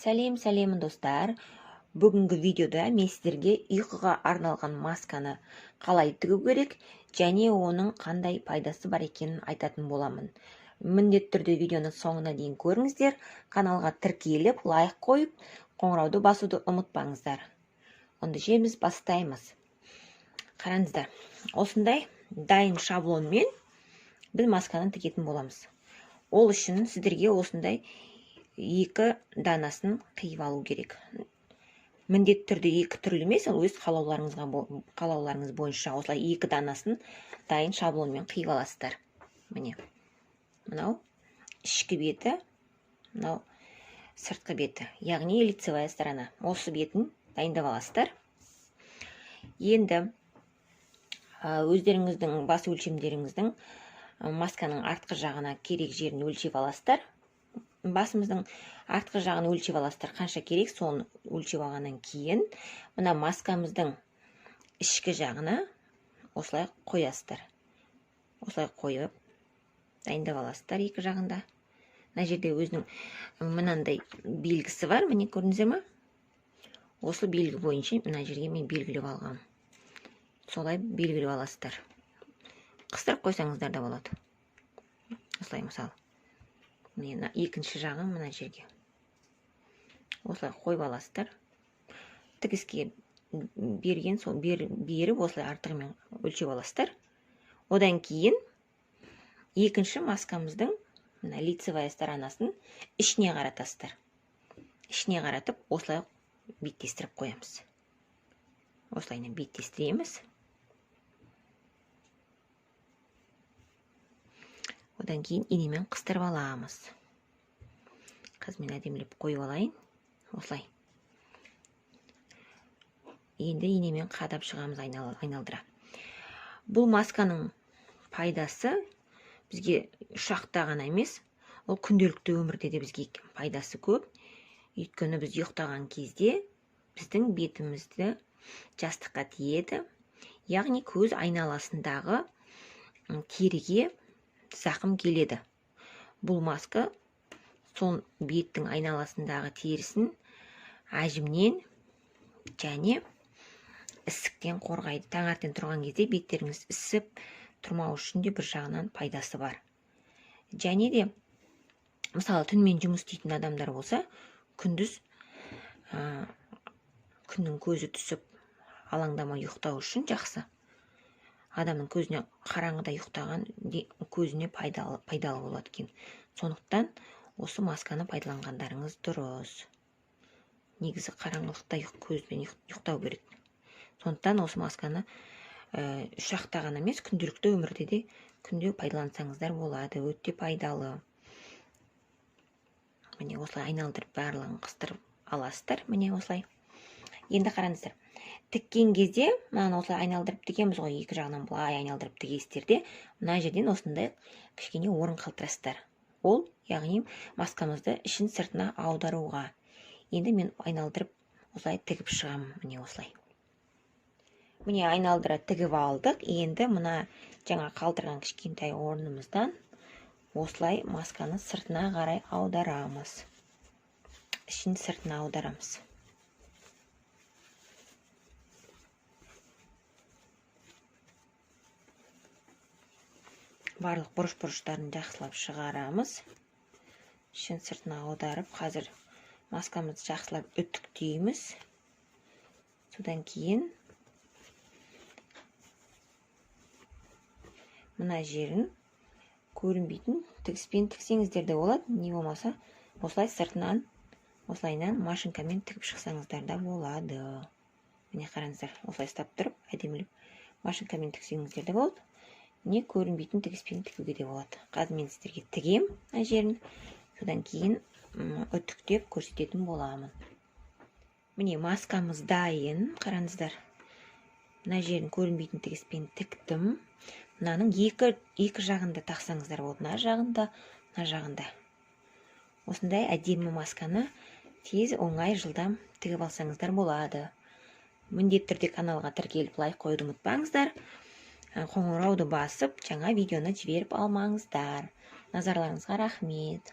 Сәлем достар. Бүгінгі видеода мен сіздерге ұйқыға арналған масканы қалай тігу керек және оның қандай пайдасы бар екенін айтатын боламын. Міндетті түрде видеоны соңына дейін көріңіздер. Каналға тіркеліп, лайк қойып, қоңырауды басуды ұмытпаңыздар. Онда біз бастаймыз. Қараңыздар, осындай дайын шаблонмен біз масканы тігетін боламыз. Ол үшін сіздерге осындай 2 данасын қиып алу керек. Міндетті түрде 2 түрлі емес, өз қалауларыңыз бойынша осылай 2 данасын дайын шаблонмен қиып аласыздар. Міне. Мынау ішкі беті, мынау сыртқы беті, яғни лицевая сторона. Осы бетін дайындап аласыздар. Енді өздеріңіздің бас өлшемдеріңіздің масканың артқы жағына керек жерін өлшеп аласыздар. Басымыздың артқы жағын өлшеп аласыздар. Қанша керек, соны өлшеп алғаннан кейін, мына маскамыздың ішкі жағына осылай қоясыздар. Осылай қойып, дайындап аласыздар екі жағында. Мына жерде өзінің мынандай белгісі бар, міне көрдіңіздер ме? Осы белгі бойынша мына жерге мен белгілеп алғам. Солай белгілеп аласыздар. Қыстырып қойсаңыздар да болады. Осылай мысалы. Мені екінші жағын мына жерге. Осылай қойып аласыздар. Тігіске берген сол беріп осылай артығымен өлшеп аласыздар. Одан кейін екінші маскамыздың мына лицевая сторонасын ішіне қаратасыздар. Ішіне қаратып осылай беттестіріп қоямыз. Осылайынан беттестіреміз. Одан кейін инемен қыстырып аламыз. Қазір мен әдемілеп қойып алайын. Осылай. Енді инемен қадап шығамыз айналдыра. Бұл масканың пайдасы бізге ұшақта ғана емес, ол күнделікті өмірде де бізге пайдасы көп. Өйткені біз ұйықтаған кезде біздің бетімізді жастыққа тиеді. Яғни көз айналасындағы теріге зақым келеді. Бұл маска сол беттің айналасындағы терісін әжімнен және ісіктен қорғайды. Таңертең тұрған кезде беттеріңіз ісіп тұрмау үшін де бір жағынан пайдасы бар. Және де мысалы түнмен жұмыс істейтін адамдар болса, күндіз күннің көзі түсіп алаңдамай ұйықтау үшін жақсы. Адамның көзіне қараңғыда ұйықтаған көзіне пайдалы болады екен. Сондықтан осы масканы пайдаланғандарыңыз дұрыс. Негізі қараңғылықта көзбен ұйықтау керек. Сондықтан осы масканы ұшақта ғана емес, күнделікті өмірде де күнде пайдалансаңыздар болады. Өте пайдалы. Міне осылай айналдырып барлығын қыстырып аласыздар. Міне осылай. Енді қараңыздар. Тіккен кезде, мынаны осылай айналдырып тігеміз ғой, екі жағынан былай айналдырып тігесіздерде, мына жерден осындай кішкене орын қалдырасыздар. Ол, яғни маскамызды ішін сыртына аударуға. Енді мен айналдырып осылай тігіп шығам, міне осылай. Міне айналдыра тігіп алдық. Енді мына жаңа қалдырған кішкентай орнымыздан осылай масканы сыртына қарай аударамыз. Ішін сыртына аударамыз. Барлық бұрыш-бұрыштарын жақсылап шығарамыз. Ішін сыртына аударып, қазір маскамызды жақсылап үтіктейміз. Содан кейін мына жерін көрінбейтін тігіспен тіксеңіздер де болады. Не болмаса, осылай сыртынан, осылайынан машинкамен тігіп шықсаңыздар да болады. Міне қараңыздар, осылай ұстап тұрып, әдемілеп машинкамен тіксеңіздер де болады. Не көрінбейтін тігіспен тігуге де болады. Қазір мен сіздерге тігем мына жерін. Содан кейін үтіктеп көрсететін боламын. Міне маскамыз дайын. Қараңыздар. Мына жерін көрінбейтін тігіспен тіктім. Мынаның екі жағында тақсаңыздар болады. Мына жағында, мына жағында. Осындай әдемі масканы тез, оңай, жылдам тігіп алсаңыздар болады. Міндетті түрде каналға тіркеліп лайк қоюды ұмытпаңыздар. Қоңырауды басып, жаңа видеоны жіберіп алмаңыздар. Назарларыңызға рахмет.